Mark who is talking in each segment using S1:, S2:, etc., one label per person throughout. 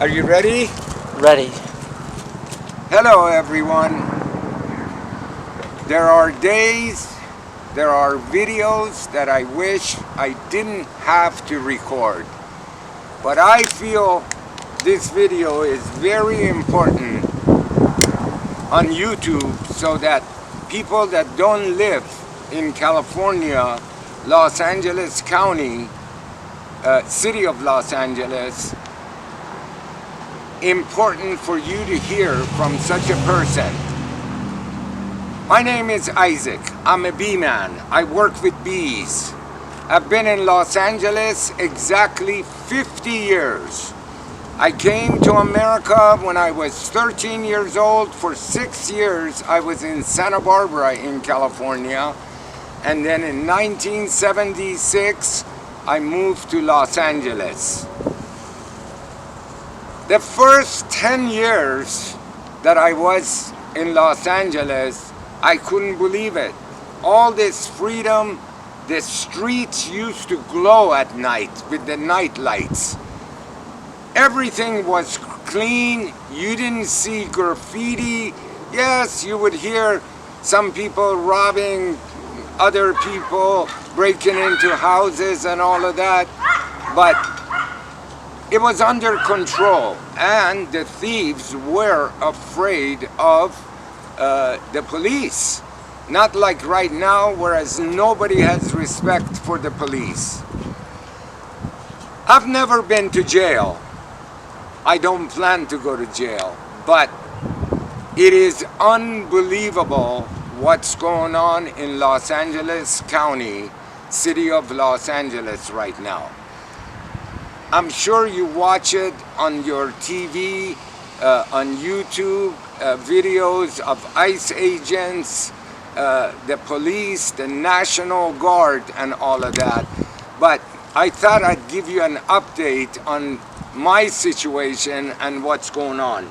S1: Are you ready?
S2: Ready.
S1: Hello, everyone. There are days, there are videos that I wish I didn't have to record. But I feel this video is very important on YouTube so that people that don't live in California, Los Angeles County, City of Los Angeles, important for you to hear from such a person. My name is Isaac. I'm a bee man. I work with bees. I've been in Los Angeles exactly 50 years. I came to America when I was 13 years old. For 6 years, I was in Santa Barbara in California. And then in 1976, I moved to Los Angeles. The first 10 years that I was in Los Angeles, I couldn't believe it. All this freedom, the streets used to glow at night with the night lights. Everything was clean. You didn't see graffiti. Yes, you would hear some people robbing other people, breaking into houses and all of that, but it was under control, and the thieves were afraid of the police. Not like right now, whereas nobody has respect for the police. I've never been to jail. I don't plan to go to jail, but it is unbelievable what's going on in Los Angeles County, City of Los Angeles right now. I'm sure you watch it on your TV, on YouTube, videos of ICE agents, the police, the National Guard, and all of that. But I thought I'd give you an update on my situation and what's going on.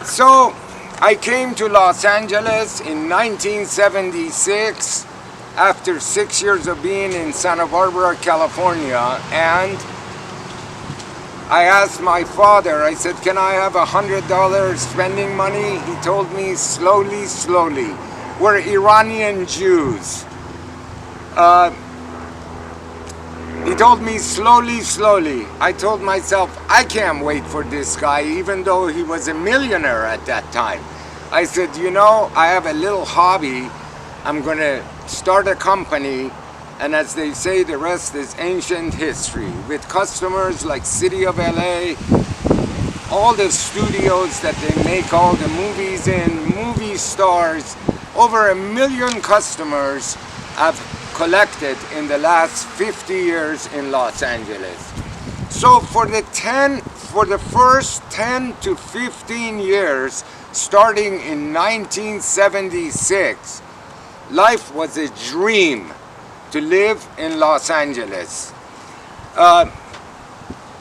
S1: So I came to Los Angeles in 1976. After 6 years of being in Santa Barbara, California, and I asked my father, I said, can I have $100 spending money? He told me, slowly, slowly. We're Iranian Jews. He told me, slowly, slowly. I told myself, I can't wait for this guy, even though he was a millionaire at that time. I said, you know, I have a little hobby. I'm going to start a company, and as they say, the rest is ancient history, with customers like City of LA, all the studios that they make all the movies in, movie stars. Over 1 million customers have collected in the last 50 years in Los Angeles. So for the first 10 to 15 years, starting in 1976, life was a dream to live in Los Angeles. A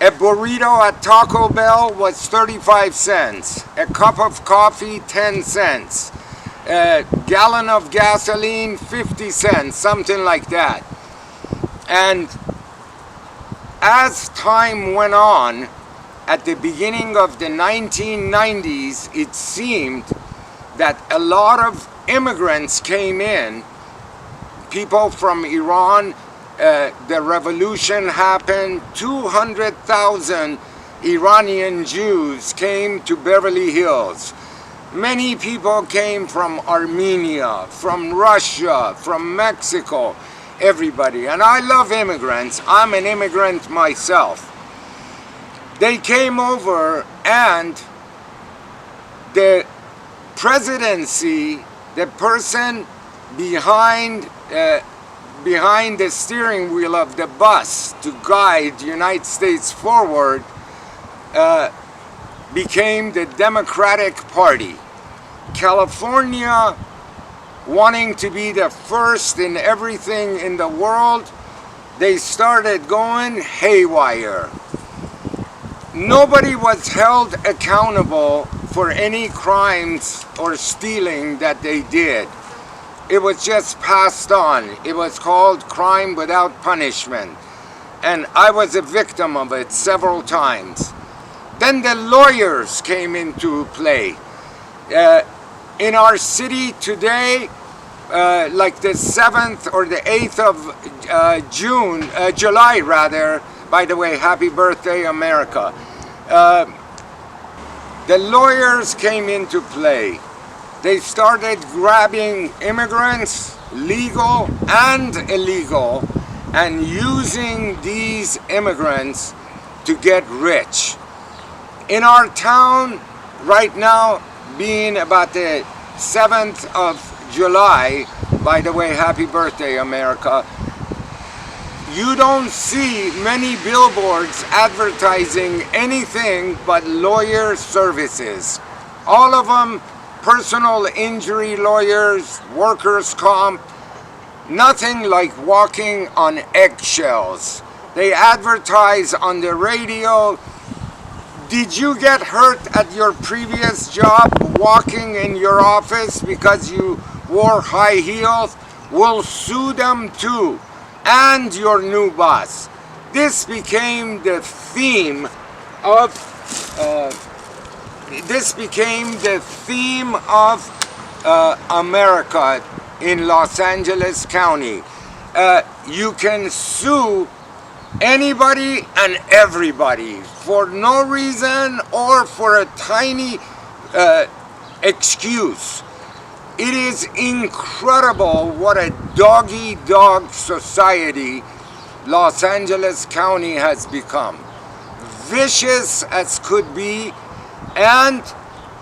S1: burrito at Taco Bell was 35 cents. A cup of coffee, 10 cents. A gallon of gasoline, 50 cents, something like that. And as time went on, at the beginning of the 1990s, it seemed that a lot of immigrants came in, people from Iran. The revolution happened. 200,000 Iranian Jews came to Beverly Hills. Many people came from Armenia, from Russia, from Mexico, everybody. And I love immigrants. I'm an immigrant myself. They came over, and the presidency, the person behind the steering wheel of the bus to guide the United States forward, became the Democratic Party. California, wanting to be the first in everything in the world, they started going haywire. Nobody was held accountable for any crimes or stealing that they did. It was just passed on. It was called crime without punishment. and I was a victim of it several times. Then the lawyers came into play. In our city today, like the 7th or the 8th of July rather, by the way, happy birthday, America. The lawyers came into play. They started grabbing immigrants, legal and illegal, and using these immigrants to get rich. In our town right now, being about the 7th of July, by the way, happy birthday, America, you don't see many billboards advertising anything but lawyer services. All of them personal injury lawyers, workers' comp, nothing like walking on eggshells. They advertise on the radio. Did you get hurt at your previous job walking in your office because you wore high heels? We'll sue them too, and your new boss. This became the theme of America in Los Angeles County. You can sue anybody and everybody for no reason or for a tiny excuse. It is incredible what a dog-eat-dog society Los Angeles County has become. Vicious as could be, and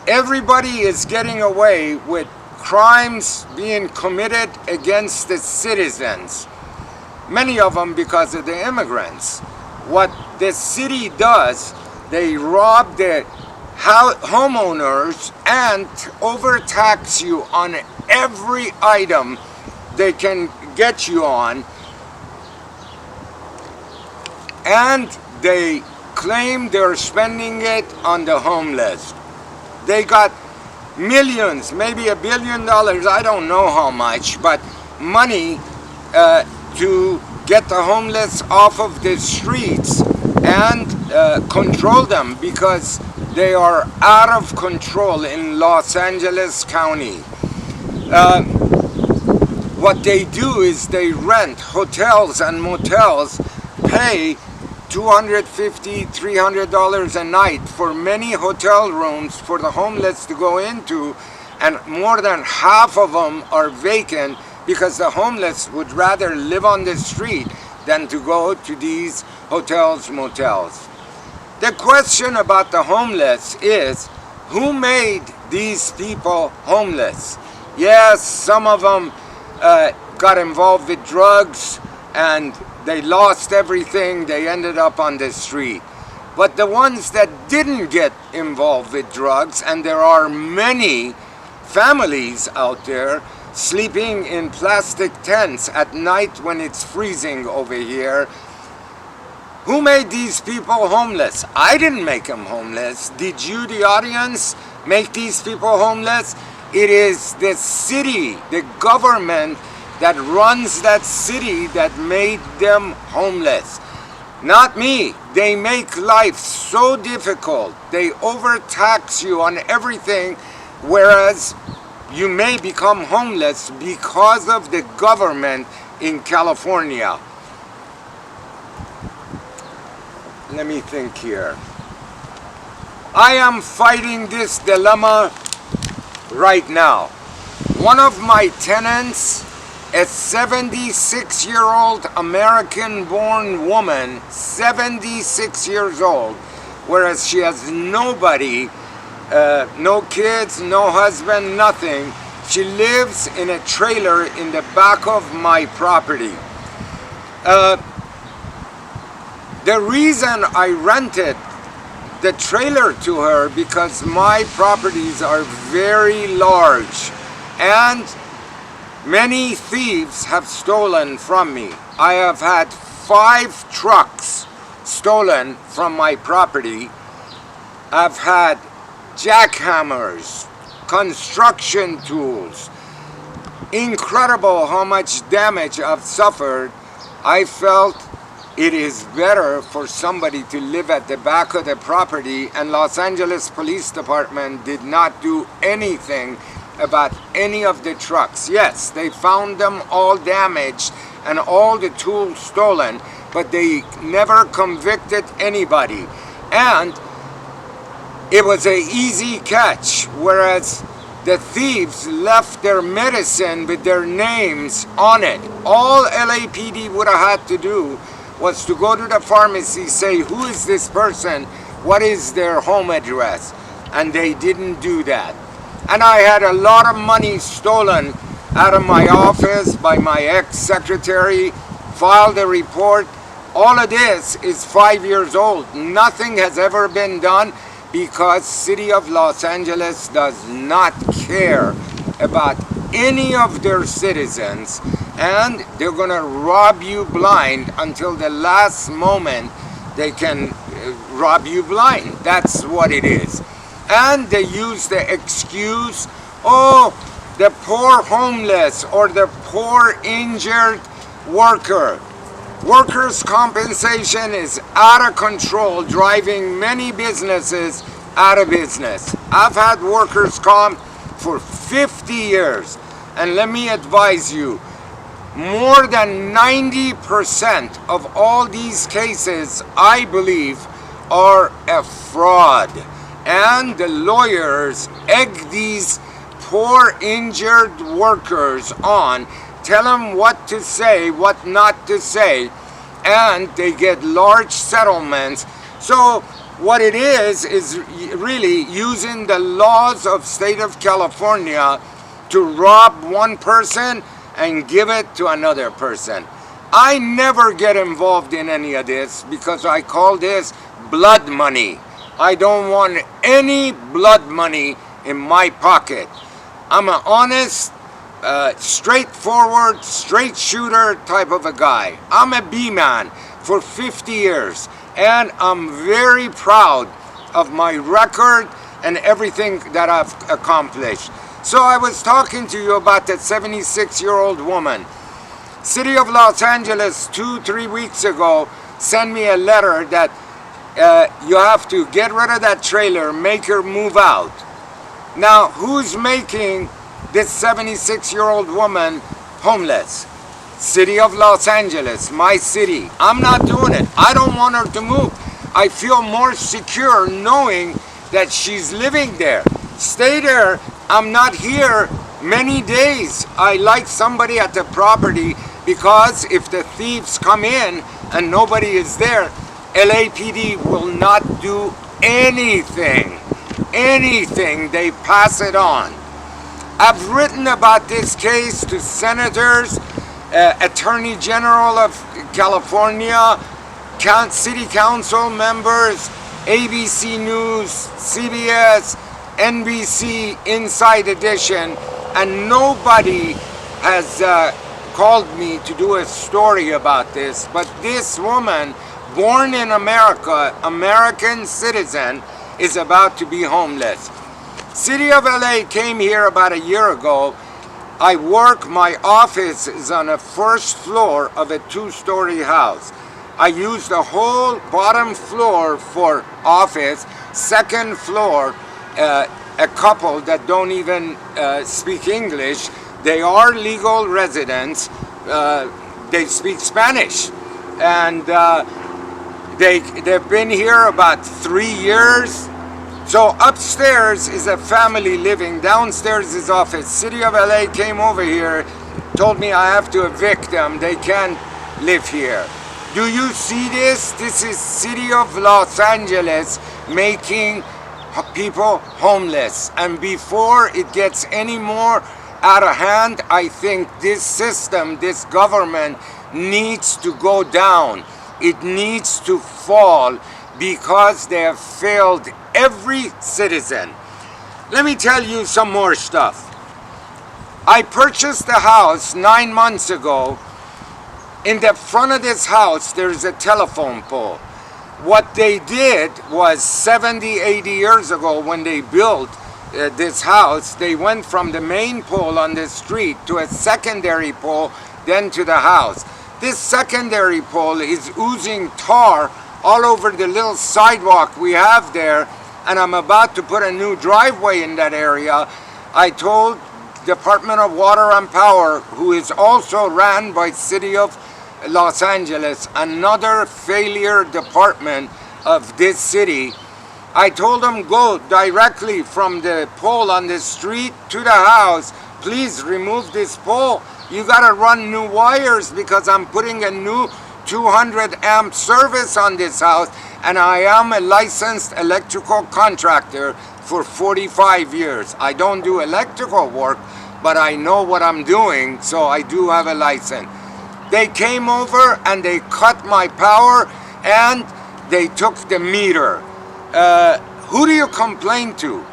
S1: everybody is getting away with crimes being committed against the citizens. Many of them because of the immigrants. What the city does, they rob the homeowners and overtax you on every item they can get you on, and they claim they're spending it on the homeless. They got millions, maybe $1 billion, I don't know how much, but money to get the homeless off of the streets and control them, because they are out of control in Los Angeles County. What they do is they rent hotels and motels, pay $250, $300 a night for many hotel rooms for the homeless to go into, and more than half of them are vacant because the homeless would rather live on the street than to go to these hotels, motels. The question about the homeless is, who made these people homeless? Yes, some of them got involved with drugs and they lost everything, they ended up on the street. But the ones that didn't get involved with drugs, and there are many families out there sleeping in plastic tents at night when it's freezing over here. Who made these people homeless? I didn't make them homeless. Did you, the audience, make these people homeless? It is the city, the government that runs that city that made them homeless. Not me. They make life so difficult. They overtax you on everything, whereas you may become homeless because of the government in California. Let me think here. I am fighting this dilemma right now. One of my tenants, a 76-year-old American-born woman, 76 years old, whereas she has nobody, no kids, no husband, nothing. She lives in a trailer in the back of my property. The reason I rented the trailer to her because my properties are very large and many thieves have stolen from me. I have had 5 trucks stolen from my property. I've had jackhammers, construction tools. Incredible how much damage I've suffered. I felt it is better for somebody to live at the back of the property, and Los Angeles Police Department did not do anything about any of the trucks. Yes, they found them all damaged and all the tools stolen, but they never convicted anybody. And it was an easy catch, whereas the thieves left their medicine with their names on it. All LAPD would have had to do was to go to the pharmacy, say, who is this person? What is their home address? And they didn't do that. And I had a lot of money stolen out of my office by my ex-secretary, filed a report. All of this is 5 years old. Nothing has ever been done because City of Los Angeles does not care about any of their citizens, and they're gonna rob you blind until the last moment they can rob you blind. That's what it is. And they use the excuse, oh, the poor homeless or the poor injured worker. Workers' compensation is out of control, driving many businesses out of business. I've had workers' comp for 50 years, and let me advise you, more than 90% of all these cases, I believe, are a fraud. And the lawyers egg these poor injured workers on, tell them what to say, what not to say, and they get large settlements. So what it is really using the laws of state of California to rob one person and give it to another person. I never get involved in any of this because I call this blood money. I don't want any blood money in my pocket. I'm an honest, straightforward, straight shooter type of a guy. I'm a B-man for 50 years, and I'm very proud of my record and everything that I've accomplished. So I was talking to you about that 76-year-old woman. City of Los Angeles 2-3 weeks ago sent me a letter that you have to get rid of that trailer, make her move out. Now, who's making this 76-year-old woman homeless? City of Los Angeles, my city. I'm not doing it. I don't want her to move. I feel more secure knowing that she's living there. Stay there. I'm not here many days. I like somebody at the property because if the thieves come in and nobody is there, LAPD will not do anything. Anything, they pass it on. I've written about this case to senators, Attorney General of California, city council members, ABC News, CBS, NBC, Inside Edition, and nobody has called me to do a story about this. But this woman, born in America, American citizen, is about to be homeless. City of LA came here about a year ago. I work, my office is on the first floor of a 2-story house. I use the whole bottom floor for office, second floor, a couple that don't even speak English. They are legal residents. They speak Spanish. And they've been here about 3 years. So upstairs is a family living, downstairs is office. City of LA came over here, told me I have to evict them, they can't live here. Do you see this? This is City of Los Angeles making people homeless. And before it gets any more out of hand, I think this system, this government needs to go down. It needs to fall because they have failed every citizen. Let me tell you some more stuff. I purchased the house 9 months ago. In the front of this house, there's a telephone pole. What they did was 70, 80 years ago when they built this house, they went from the main pole on the street to a secondary pole, then to the house. This secondary pole is oozing tar all over the little sidewalk we have there, and I'm about to put a new driveway in that area. I told Department of Water and Power, who is also ran by City of Los Angeles, another failure department of this city. I told them, go directly from the pole on the street to the house. Please remove this pole. You gotta run new wires because I'm putting a new 200 amp service on this house, and I am a licensed electrical contractor for 45 years. I don't do electrical work, but I know what I'm doing, so I do have a license. They came over and they cut my power and they took the meter. Who do you complain to?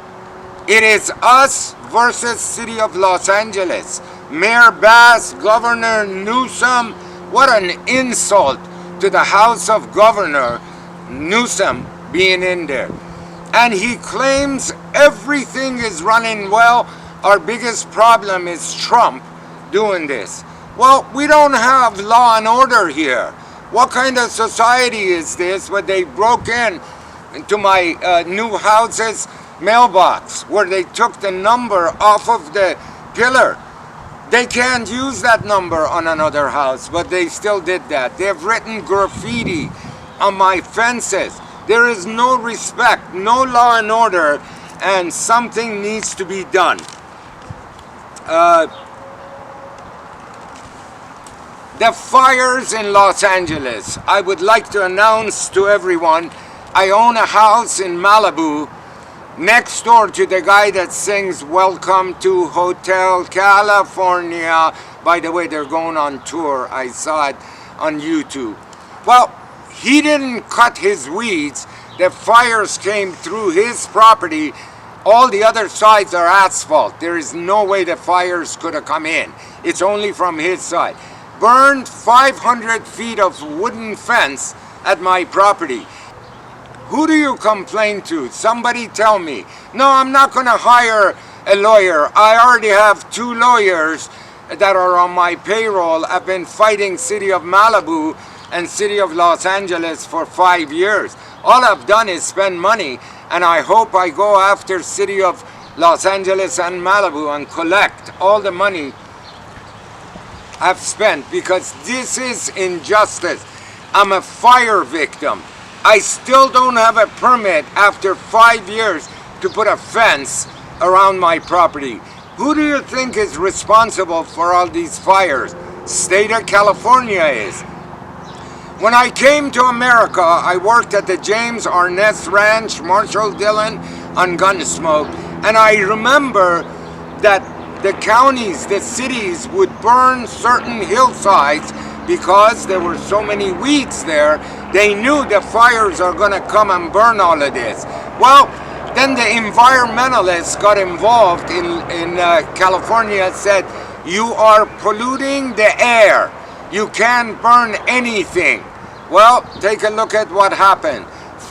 S1: It is us versus City of Los Angeles. Mayor Bass, Governor Newsom. What an insult to the House of Governor Newsom being in there. And he claims everything is running well. Our biggest problem is Trump doing this. Well, we don't have law and order here. What kind of society is this where they broke in into my new house's mailbox, where they took the number off of the pillar? They can't use that number on another house, but they still did that. They've written graffiti on my fences. There is no respect, no law and order, and something needs to be done. The fires in Los Angeles. I would like to announce to everyone, I own a house in Malibu next door to the guy that sings Welcome to Hotel California. By the way, they're going on tour. I saw it on YouTube. Well, he didn't cut his weeds. The fires came through his property. All the other sides are asphalt. There is no way the fires could have come in. It's only from his side. Burned 500 feet of wooden fence at my property. Who do you complain to? Somebody tell me. No, I'm not going to hire a lawyer. I already have 2 lawyers that are on my payroll. I've been fighting City of Malibu and City of Los Angeles for 5 years. All I've done is spend money, and I hope I go after City of Los Angeles and Malibu and collect all the money I've spent, because this is injustice. I'm a fire victim. I still don't have a permit after 5 years to put a fence around my property. Who do you think is responsible for all these fires? State of California is. When I came to America, I worked at the James Arness Ranch, Marshall Dillon on Gunsmoke, and I remember that the counties, the cities would burn certain hillsides because there were so many weeds there. They knew the fires are going to come and burn all of this. Well, then the environmentalists got involved in California, said, you are polluting the air. You can't burn anything. Well, take a look at what happened.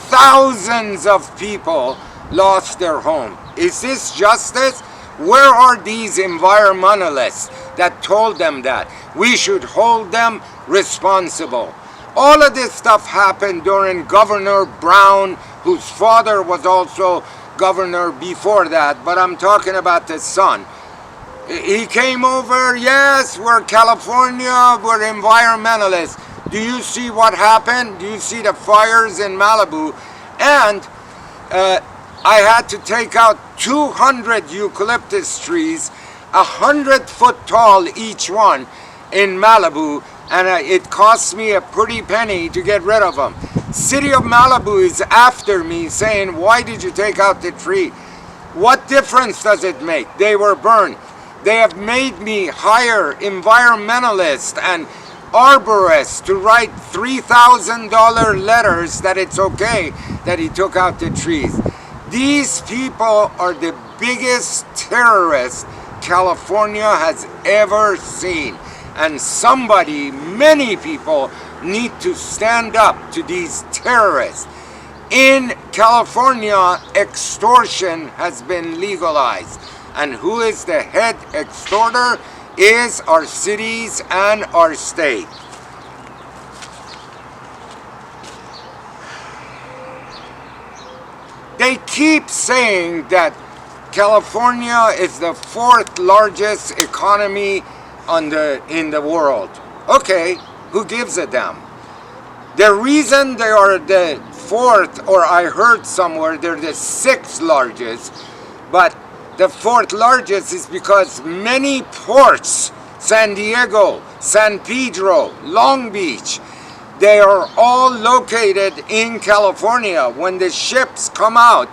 S1: Thousands of people lost their home. Is this justice? Where are these environmentalists that told them that? We should hold them responsible. All of this stuff happened during Governor Brown, whose father was also governor before that, but I'm talking about the son. He came over, yes, we're California, we're environmentalists. Do you see what happened? Do you see the fires in Malibu? And I had to take out 200 eucalyptus trees, 100 foot tall each one in Malibu, and it cost me a pretty penny to get rid of them. City of Malibu is after me saying, why did you take out the tree? What difference does it make? They were burned. They have made me hire environmentalists and arborists to write $3,000 letters that it's okay that he took out the trees. These people are the biggest terrorists California has ever seen. And somebody, many people, need to stand up to these terrorists. In California, extortion has been legalized. And who is the head extorter? Is our cities and our state. They keep saying that California is the 4th largest economy in the world. Okay, who gives a damn? The reason they are the 4th, or I heard somewhere they're the 6th largest, but the 4th largest is because many ports, San Diego, San Pedro, Long Beach, they are all located in California. When the ships come out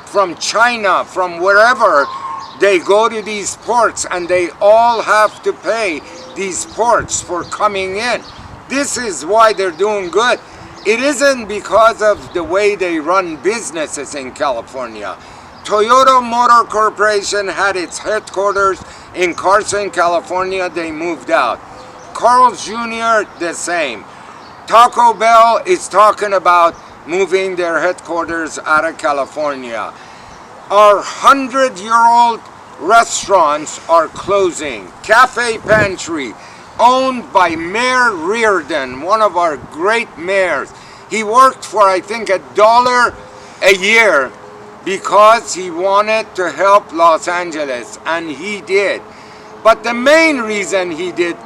S1: from China, from wherever, they go to these ports and they all have to pay these ports for coming in. This is why they're doing good. It isn't because of the way they run businesses in California. Toyota Motor Corporation had its headquarters in Carson, California. They moved out. Carl's Jr., the same. Taco Bell is talking about moving their headquarters out of California. Our 100-year-old restaurants are closing. Cafe Pantry, owned by Mayor Reardon, one of our great mayors. He worked for, I think, $1 a year because he wanted to help Los Angeles, and he did. But the main reason he did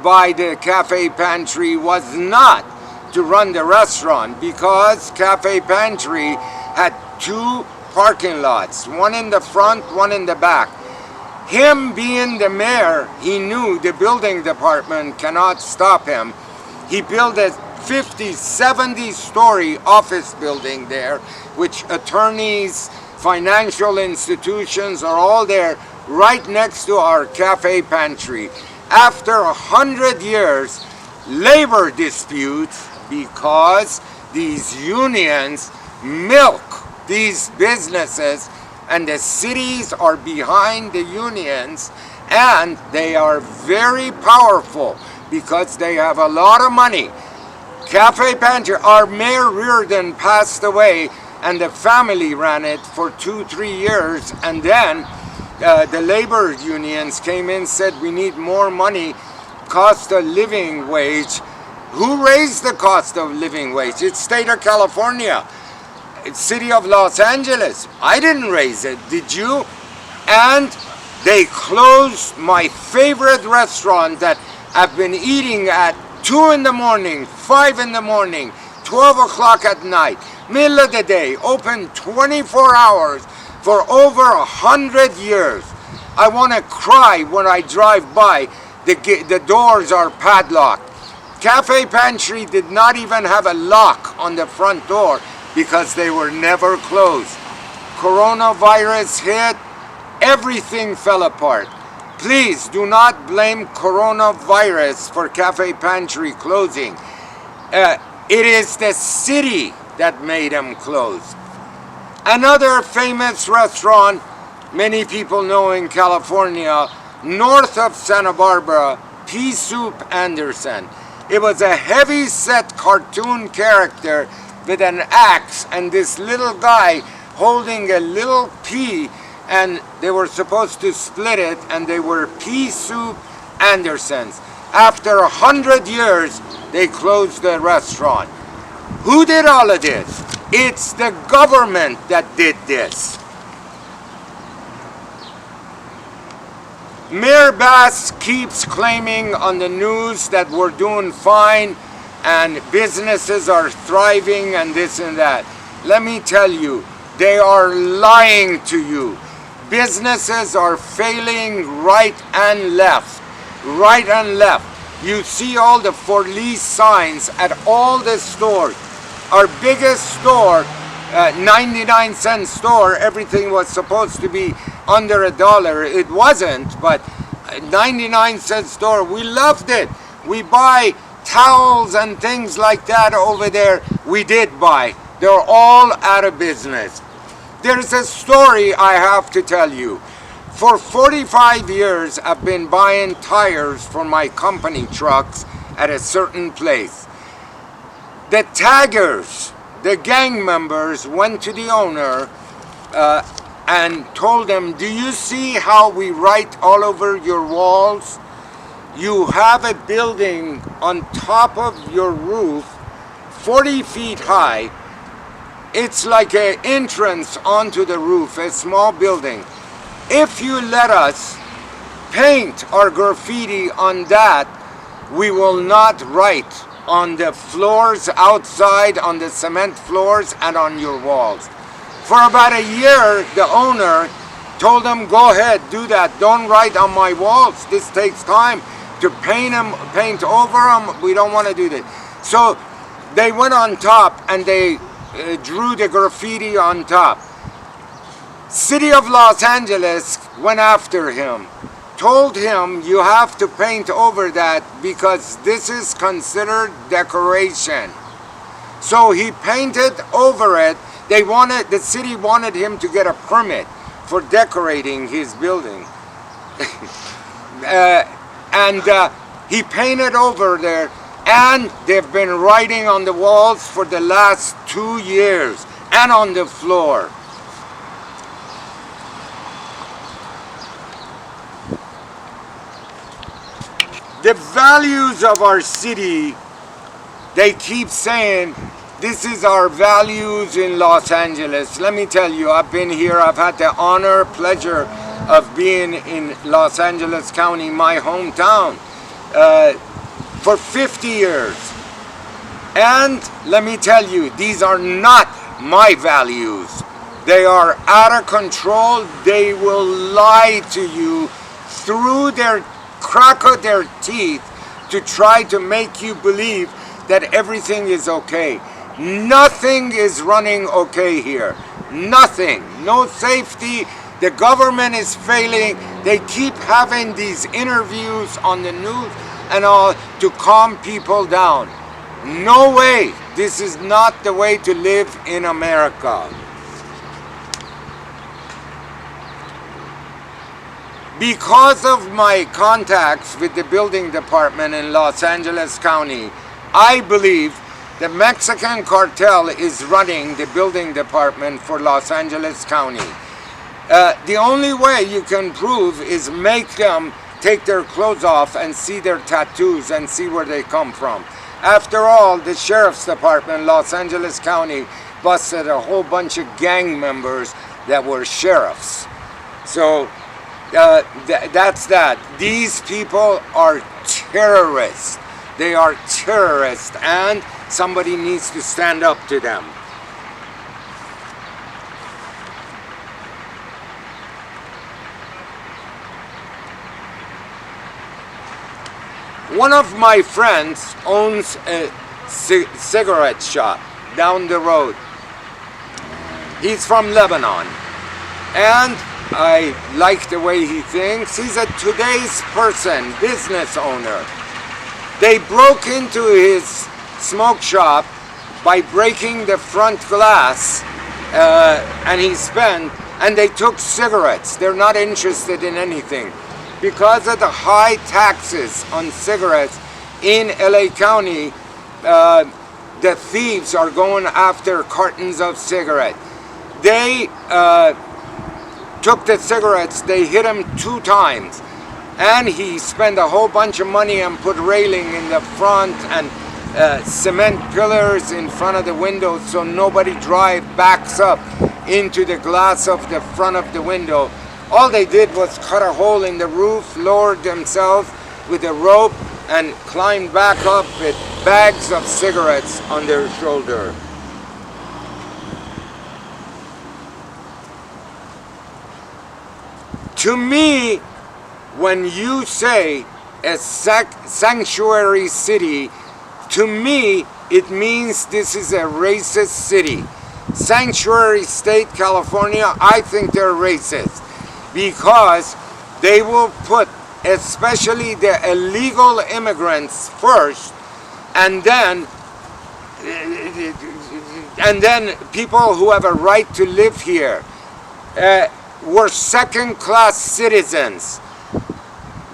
S1: buy the Cafe Pantry was not to run the restaurant, because Cafe Pantry had 2 parking lots, one in the front, one in the back. Him being the mayor, he knew the building department cannot stop him. He built a 50, 70-story office building there, which attorneys, financial institutions are all there, right next to our Cafe Pantry. After 100 years, labor disputes, because these unions milk these businesses, and the cities are behind the unions, and they are very powerful because they have a lot of money. Cafe Pantry, our Mayor Reardon passed away, and the family ran it for 2-3 years, and then the labor unions came in, said we need more money, cost of living wage. Who raised the cost of living wage? It's state of California. It's city of Los Angeles. I didn't raise it, did you? And they closed my favorite restaurant that I've been eating at 2 in the morning, 5 in the morning, 12 o'clock at night, middle of the day, open 24 hours for over 100 years. I want to cry when I drive by. The doors are padlocked. Cafe Pantry did not even have a lock on the front door because they were never closed. Coronavirus hit, everything fell apart. Please do not blame coronavirus for Cafe Pantry closing. It is the city that made them close. Another famous restaurant many people know in California, north of Santa Barbara, Pea Soup Anderson. It was a heavy-set cartoon character with an axe and this little guy holding a little pea, and they were supposed to split it, and they were Pea Soup Andersons. After 100 years, they closed the restaurant. Who did all of this? It's the government that did this. Mayor Bass keeps claiming on the news that we're doing fine and businesses are thriving and this and that. Let me tell you, they are lying to you. Businesses are failing right and left. Right and left. You see all the for lease signs at all the stores. Our biggest store, 99-cent store, everything was supposed to be under $1. It wasn't, but 99-cent store, we loved it. We buy towels and things like that over there. We did buy. They're all out of business. There's a story I have to tell you. For 45 years, I've been buying tires for my company trucks at a certain place. The taggers, the gang members, went to the owner and told them, do you see how we write all over your walls? You have a building on top of your roof, 40 feet high, It's like an entrance onto the roof, a small building. If you let us paint or graffiti on that, we will not write on the floors outside, on the cement floors, and on your walls. For about a year, the owner told them, go ahead, do that. Don't write on my walls. This takes time to paint over them. We don't want to do that. So they went on top and they drew the graffiti on top. City of Los Angeles went after him, told him you have to paint over that because this is considered decoration. So he painted over it. The city wanted him to get a permit for decorating his building. He painted over there, and they've been writing on the walls for the last 2 years and on the floor. The values of our city, they keep saying, this is our values in Los Angeles. Let me tell you, I've been here, I've had the honor, pleasure of being in Los Angeles County, my hometown, for 50 years. And let me tell you, these are not my values. They are out of control. They will lie to you through their crack of their teeth to try to make you believe that everything is okay. Nothing is running okay here. Nothing. No safety. The government is failing. They keep having these interviews on the news and all to calm people down. No way. This is not the way to live in America. Because of my contacts with the building department in Los Angeles County, I believe the Mexican cartel is running the building department for Los Angeles County. The only way you can prove is make them take their clothes off and see their tattoos and see where they come from. After all, the Sheriff's Department in Los Angeles County busted a whole bunch of gang members that were sheriffs. So that's that. These people are terrorists. They are terrorists, and somebody needs to stand up to them. One of my friends owns a cigarette shop down the road. He's from Lebanon, and I like the way he thinks. He's a today's person, business owner. They broke into his smoke shop by breaking the front glass, and they took cigarettes. They're not interested in anything. Because of the high taxes on cigarettes in LA County, the thieves are going after cartons of cigarettes. They took the cigarettes, they hit him 2 times, and he spent a whole bunch of money and put railing in the front and cement pillars in front of the windows so nobody backs up into the glass of the front of the window. All they did was cut a hole in the roof, lowered themselves with a rope, and climbed back up with bags of cigarettes on their shoulder. To me, when you say a sanctuary city, to me, it means this is a racist city. Sanctuary state, California, I think they're racist, because they will put especially the illegal immigrants first, and then people who have a right to live here. We're second-class citizens.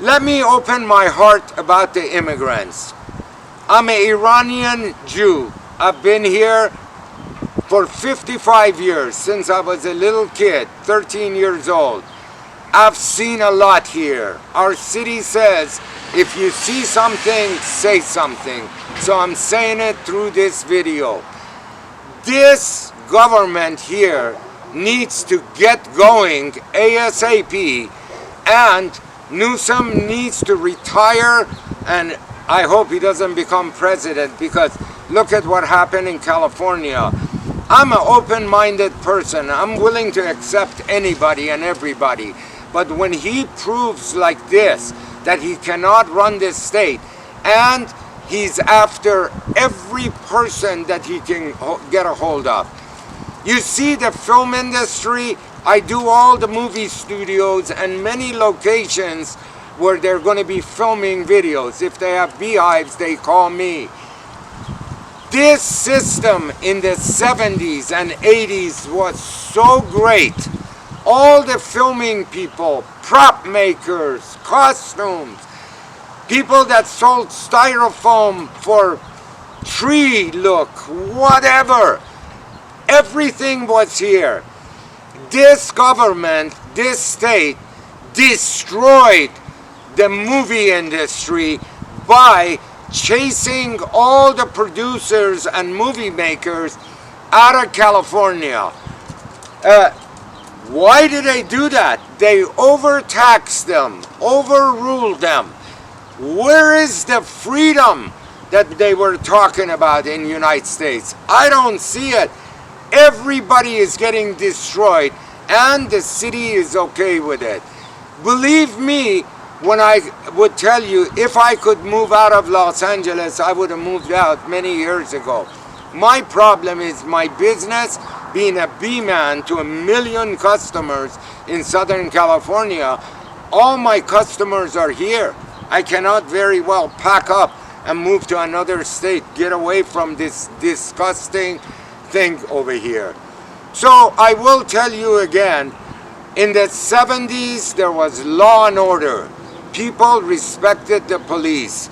S1: Let me open my heart about the immigrants. I'm an Iranian Jew. I've been here for 55 years, since I was a little kid, 13 years old. I've seen a lot here. Our city says, if you see something, say something. So I'm saying it through this video. This government here needs to get going ASAP, and Newsom needs to retire, and I hope he doesn't become president, because look at what happened in California. I'm an open-minded person. I'm willing to accept anybody and everybody. But when he proves like this, that he cannot run this state, and he's after every person that he can get a hold of. You see the film industry, I do all the movie studios and many locations where they're going to be filming videos. If they have beehives, they call me. This system in the 70s and 80s was so great. All the filming people, prop makers, costumes, people that sold styrofoam for tree look, whatever. Everything was here. This government, this state, destroyed the movie industry by chasing all the producers and movie makers out of California. Why did they do that? They overtaxed them, overruled them. Where is the freedom that they were talking about in the United States? I don't see it. Everybody is getting destroyed, and the city is okay with it. Believe me when I would tell you, if I could move out of Los Angeles, I would have moved out many years ago. My problem is my business, being a B-man to 1 million customers in Southern California. All my customers are here. I cannot very well pack up and move to another state, get away from this disgusting thing over here. So I will tell you again, in the 70s there was law and order. People respected the police.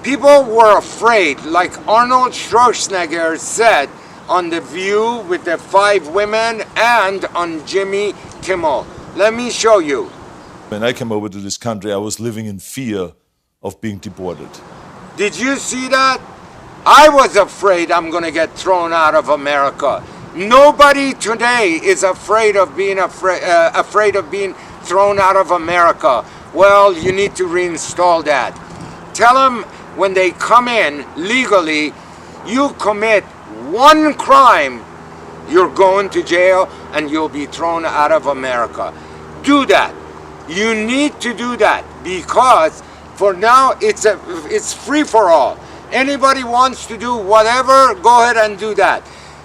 S1: People were afraid, like Arnold Schwarzenegger said on The View with the 5 women and on Jimmy Kimmel. Let me show you.
S2: When I came over to this country, I was living in fear of being deported.
S1: Did you see that? I was afraid I'm going to get thrown out of America. Nobody today is afraid of being thrown out of America. Well, you need to reinstall that. Tell them when they come in legally, you commit one crime, you're going to jail and you'll be thrown out of America. Do that. You need to do that, because for now it's free for all. Anybody wants to do whatever, go ahead and do that.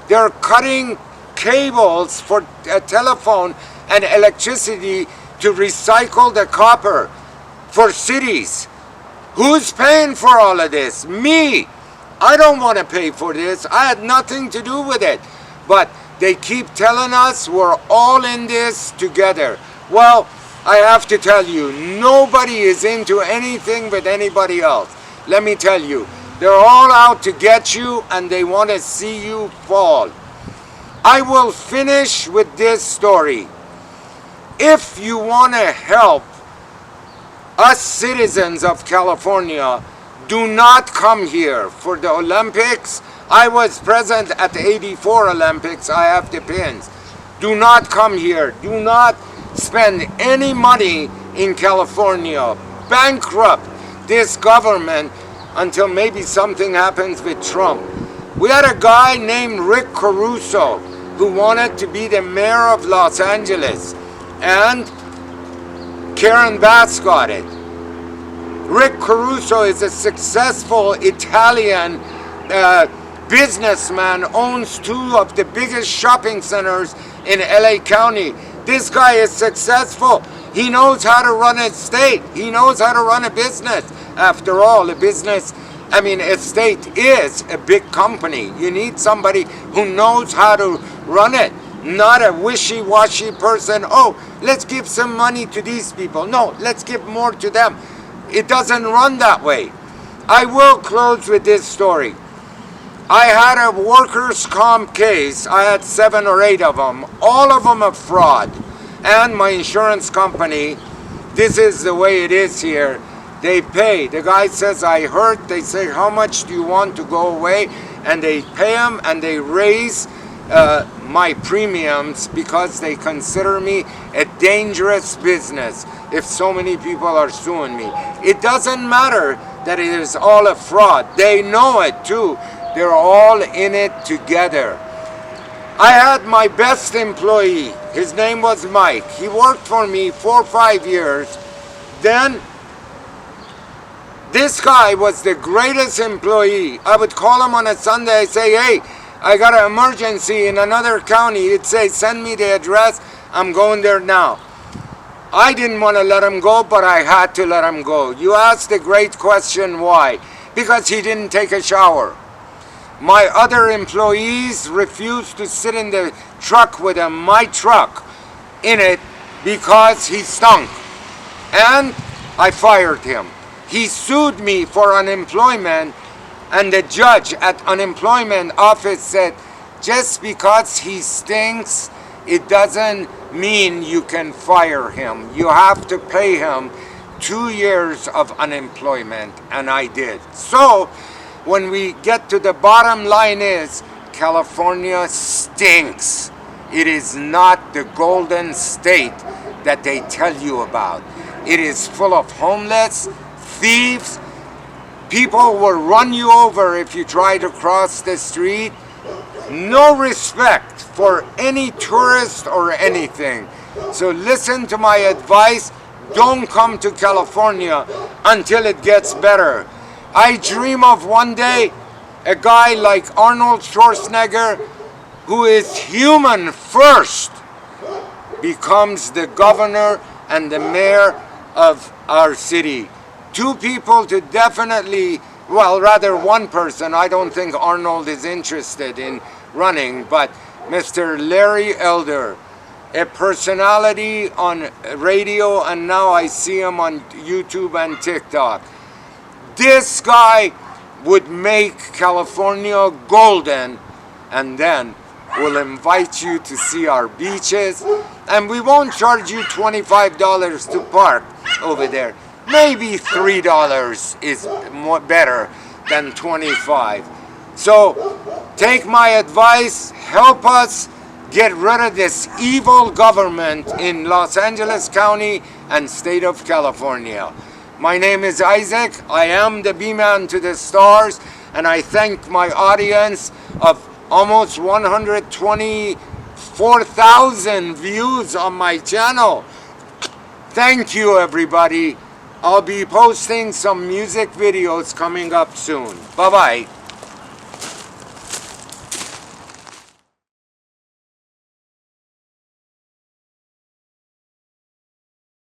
S1: They're cutting cables for telephone and electricity to recycle the copper for cities. Who's paying for all of this? Me. I don't want to pay for this. I had nothing to do with it. But they keep telling us we're all in this together. Well, I have to tell you, nobody is into anything but anybody else. Let me tell you, they're all out to get you, and they want to see you fall. I will finish with this story. If you want to help us citizens of California, do not come here for the Olympics. I was present at the '84 Olympics. I have the pins. Do not come here. Do not spend any money in California. Bankrupt this government until maybe something happens with Trump. We had a guy named Rick Caruso who wanted to be the mayor of Los Angeles, and Karen Bass got it. Rick Caruso is a successful Italian businessman, owns 2 of the biggest shopping centers in LA County. This guy is successful. He knows how to run a state. He knows how to run a business. After all, a state is a big company. You need somebody who knows how to run it, not a wishy-washy person. Oh, let's give some money to these people. No, let's give more to them. It doesn't run that way. I will close with this story. I had a workers' comp case. I had 7 or 8 of them. All of them are fraud. And my insurance company, this is the way it is here. They pay. The guy says, I hurt. They say, how much do you want to go away? And they pay him, and they raise my premiums because they consider me a dangerous business if so many people are suing me. It doesn't matter that it is all a fraud. They know it too. They're all in it together. I had my best employee. His name was Mike. He worked for me 4 or 5 years. Then this guy was the greatest employee. I would call him on a Sunday. I say, hey, I got an emergency in another county. He'd say, send me the address. I'm going there now. I didn't want to let him go, but I had to let him go. You asked the great question, why? Because he didn't take a shower. My other employees refused to sit in the truck with him, my truck, in it, because he stunk. And I fired him. He sued me for unemployment, and the judge at unemployment office said, just because he stinks, it doesn't mean you can fire him. You have to pay him 2 years of unemployment, and I did. So, when we get to the bottom line is, California stinks. It is not the golden state that they tell you about. It is full of homeless, thieves. People will run you over if you try to cross the street. No respect for any tourist or anything. So listen to my advice. Don't come to California until it gets better. I dream of one day a guy like Arnold Schwarzenegger, who is human first, becomes the governor and the mayor of our city. 2 people to definitely, well, rather 1 person. I don't think Arnold is interested in running, but Mr. Larry Elder, a personality on radio, and now I see him on YouTube and TikTok. This guy would make California golden, and then we'll invite you to see our beaches, and we won't charge you $25 to park over there. Maybe $3 is more better than $25. So take my advice, help us get rid of this evil government in Los Angeles County and state of California. My name is Isaac. I am the B-Man to the stars, and I thank my audience of almost 124,000 views on my channel. Thank you, everybody. I'll be posting some music videos coming up soon. Bye-bye.